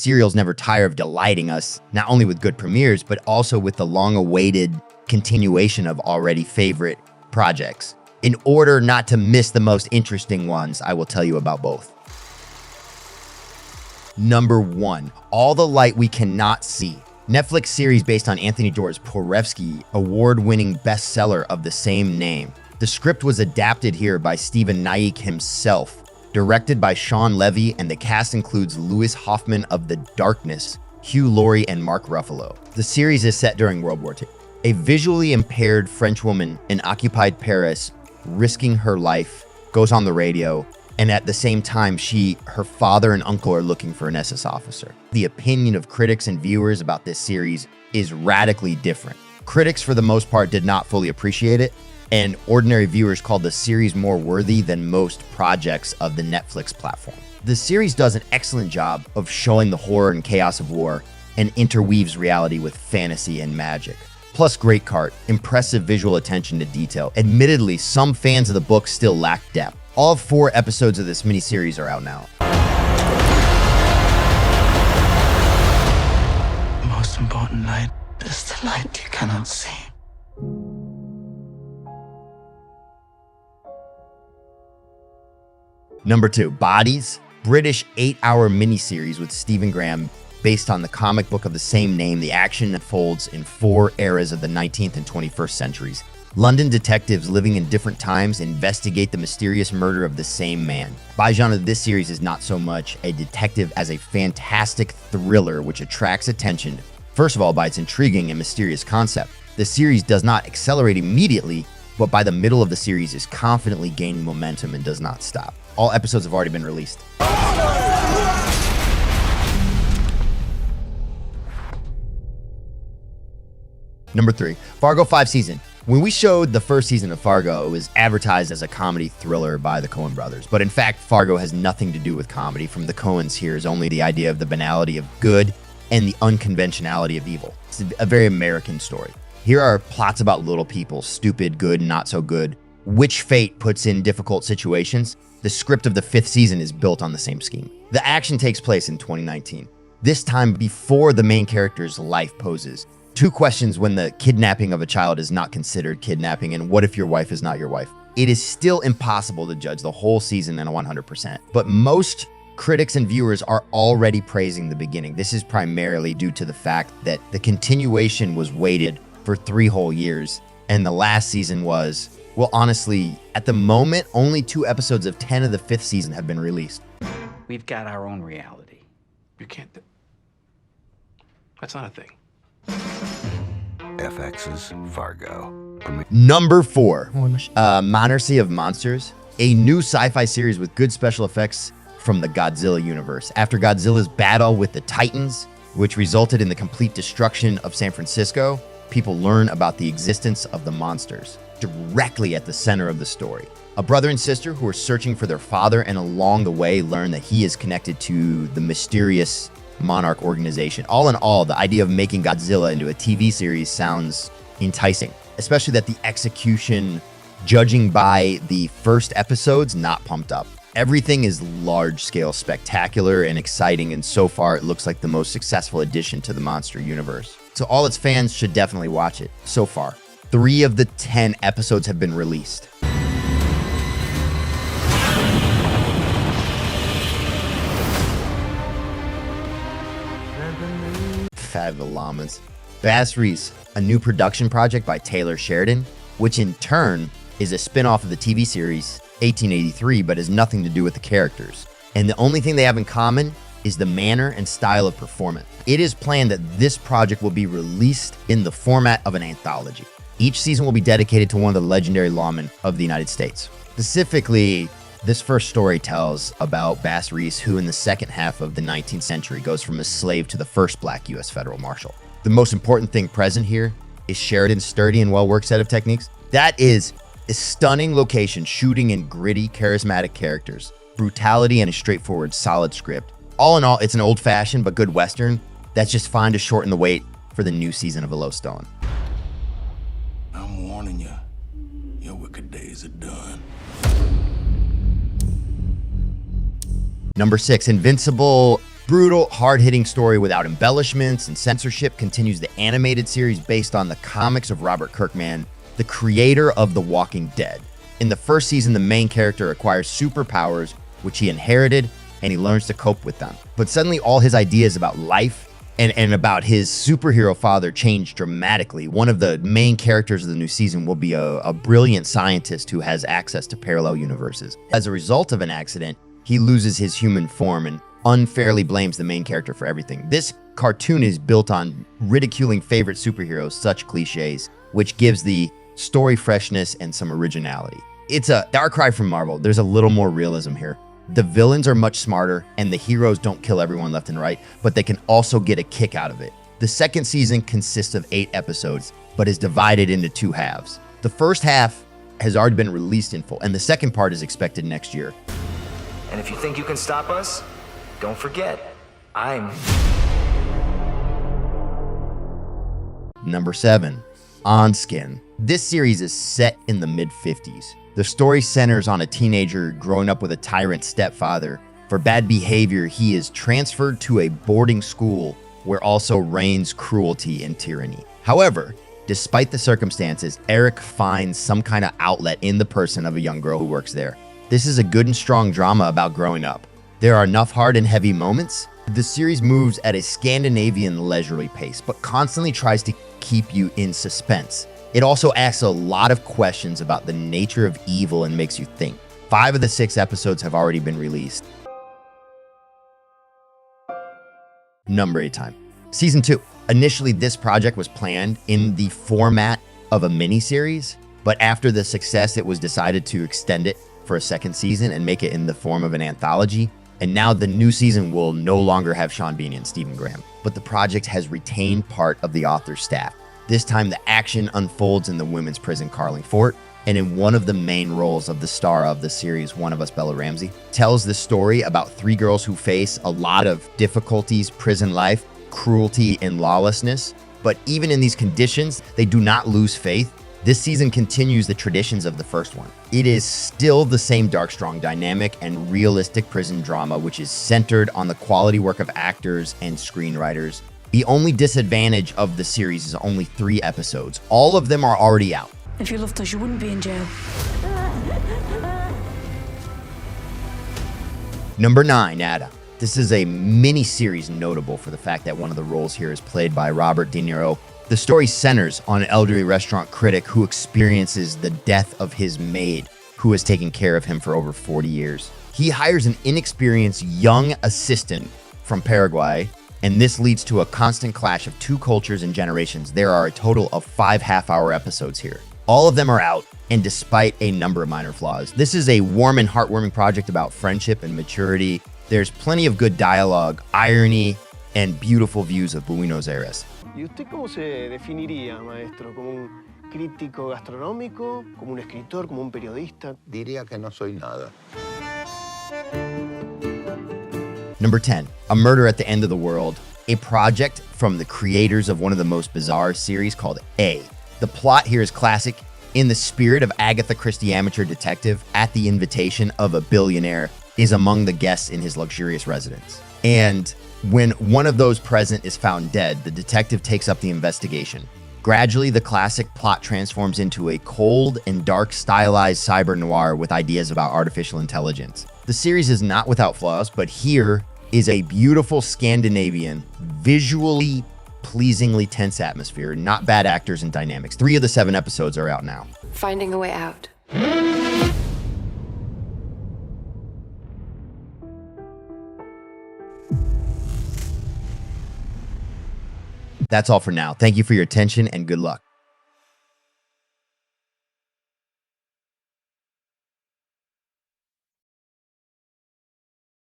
Serials never tire of delighting us, not only with good premieres, but also with the long-awaited continuation of already favorite projects. In order not to miss the most interesting ones, I will tell you about both. Number 1, All the Light We Cannot See. Netflix series based on Anthony Jodorowsky's award-winning bestseller of the same name. The script was adapted here by Steven Naik himself, directed by Sean Levy, and the cast includes Lewis Hoffman of The Darkness, Hugh Laurie, and Mark Ruffalo. The series is set during World War II. A visually impaired French woman in occupied Paris, risking her life, goes on the radio, and at the same time, her father and uncle are looking for an SS officer. The opinion of critics and viewers about this series is radically different. Critics, for the most part, did not fully appreciate it, and ordinary viewers called the series more worthy than most projects of the Netflix platform. The series does an excellent job of showing the horror and chaos of war and interweaves reality with fantasy and magic. Plus great art, impressive visual attention to detail. Admittedly, some fans of the book still lack depth. All 4 episodes of this miniseries are out now. The most important light is the light you cannot see. Number 2, Bodies, British 8-hour miniseries with Stephen Graham based on the comic book of the same name. The action unfolds in 4 eras of the 19th and 21st centuries. London detectives living in different times investigate the mysterious murder of the same man. By genre, this series is not so much a detective as a fantastic thriller which attracts attention, first of all by its intriguing and mysterious concept. The series does not accelerate immediately, but by the middle of the series is confidently gaining momentum and does not stop. All episodes have already been released. Number 3, Fargo 5 season. When we showed the first season of Fargo, it was advertised as a comedy thriller by the Coen brothers. But in fact, Fargo has nothing to do with comedy. From the Coens, here is only the idea of the banality of good and the unconventionality of evil. It's a very American story. Here are plots about little people, stupid, good, not so good, which fate puts in difficult situations. The script of the 5th season is built on the same scheme. The action takes place in 2019, this time before the main character's life poses 2 questions when the kidnapping of a child is not considered kidnapping, and what if your wife is not your wife? It is still impossible to judge the whole season in a 100%, but most critics and viewers are already praising the beginning. This is primarily due to the fact that the continuation was waited for 3 whole years, and the last season was, well, honestly, at the moment, only 2 episodes of 10 of the 5th season have been released. We've got our own reality. You can't. That's not a thing. FX's Fargo. Number 4, Monarchy of Monsters, a new sci-fi series with good special effects from the Godzilla universe. After Godzilla's battle with the Titans, which resulted in the complete destruction of San Francisco, people learn about the existence of the monsters directly at the center of the story. A brother and sister who are searching for their father, and along the way learn that he is connected to the mysterious Monarch organization. All in all, the idea of making Godzilla into a TV series sounds enticing, especially that the execution, judging by the first episodes, not pumped up. Everything is large-scale, spectacular, and exciting, and so far it looks like the most successful addition to the monster universe. So all its fans should definitely watch it. So far, 3 of the 10 episodes have been released. Five llamas. Bass Reese, a new production project by Taylor Sheridan, which in turn is a spin-off of the TV series 1883, but has nothing to do with the characters. And the only thing they have in common is the manner and style of performance. It is planned that this project will be released in the format of an anthology. Each season will be dedicated to one of the legendary lawmen of the United States. Specifically, this first story tells about Bass Reese, who in the second half of the 19th century goes from a slave to the first black U.S. federal marshal. The most important thing present here is Sheridan's sturdy and well-worked set of techniques. That is a stunning location, shooting in gritty, charismatic characters, brutality, and a straightforward, solid script. All in all, it's an old-fashioned but good Western that's just fine to shorten the wait for the new season of Yellowstone. I'm warning you, your wicked days are done. Number 6, Invincible, brutal, hard-hitting story without embellishments and censorship continues the animated series based on the comics of Robert Kirkman, the creator of The Walking Dead. In the first season, the main character acquires superpowers, which he inherited, and he learns to cope with them. But suddenly all his ideas about life and about his superhero father change dramatically. One of the main characters of the new season will be a brilliant scientist who has access to parallel universes. As a result of an accident, he loses his human form and unfairly blames the main character for everything. This cartoon is built on ridiculing favorite superheroes, such cliches, which gives the story freshness and some originality. It's a dark cry from Marvel. There's a little more realism here. The villains are much smarter, and the heroes don't kill everyone left and right, but they can also get a kick out of it. The second season consists of 8 episodes, but is divided into 2 halves. The first half has already been released in full, and the second part is expected next year. And if you think you can stop us, don't forget, I'm... Number 7, Onskin. This series is set in the mid-50s. The story centers on a teenager growing up with a tyrant stepfather. For bad behavior, he is transferred to a boarding school where also reigns cruelty and tyranny. However, despite the circumstances, Eric finds some kind of outlet in the person of a young girl who works there. This is a good and strong drama about growing up. There are enough hard and heavy moments. The series moves at a Scandinavian leisurely pace, but constantly tries to keep you in suspense. It also asks a lot of questions about the nature of evil and makes you think. 5 of the 6 episodes have already been released. Number 8 time. Season 2. Initially, this project was planned in the format of a miniseries, but after the success, it was decided to extend it for a second season and make it in the form of an anthology. And now the new season will no longer have Sean Bean and Stephen Graham, but the project has retained part of the author's staff. This time, the action unfolds in the women's prison Carlingford, and in one of the main roles of the star of the series, One of Us, Bella Ramsey, tells the story about 3 girls who face a lot of difficulties, prison life, cruelty, and lawlessness. But even in these conditions, they do not lose faith. This season continues the traditions of the first one. It is still the same dark, strong dynamic and realistic prison drama, which is centered on the quality work of actors and screenwriters. The only disadvantage of the series is only 3 episodes. All of them are already out. If you loved us, you wouldn't be in jail. Number 9, Ada. This is a mini-series notable for the fact that one of the roles here is played by Robert De Niro. The story centers on an elderly restaurant critic who experiences the death of his maid, who has taken care of him for over 40 years. He hires an inexperienced young assistant from Paraguay, and this leads to a constant clash of 2 cultures and generations. There are a total of 5 half-hour episodes here. All of them are out, and despite a number of minor flaws. This is a warm and heartwarming project about friendship and maturity. There's plenty of good dialogue, irony, and beautiful views of Buenos Aires. ¿Y usted cómo se definiría, maestro? ¿Como un crítico gastronómico? ¿Como un escritor? ¿Como un periodista? Diría que no soy nada. Number 10, A Murder at the End of the World, a project from the creators of one of the most bizarre series called A. The plot here is classic. In the spirit of Agatha Christie amateur detective, at the invitation of a billionaire, is among the guests in his luxurious residence. And when one of those present is found dead, the detective takes up the investigation. Gradually, the classic plot transforms into a cold and dark stylized cyber noir with ideas about artificial intelligence. The series is not without flaws, but here is a beautiful Scandinavian, visually pleasingly tense atmosphere, not bad actors and dynamics. 3 of the 7 episodes are out now. Finding a way out. That's all for now. Thank you for your attention and good luck.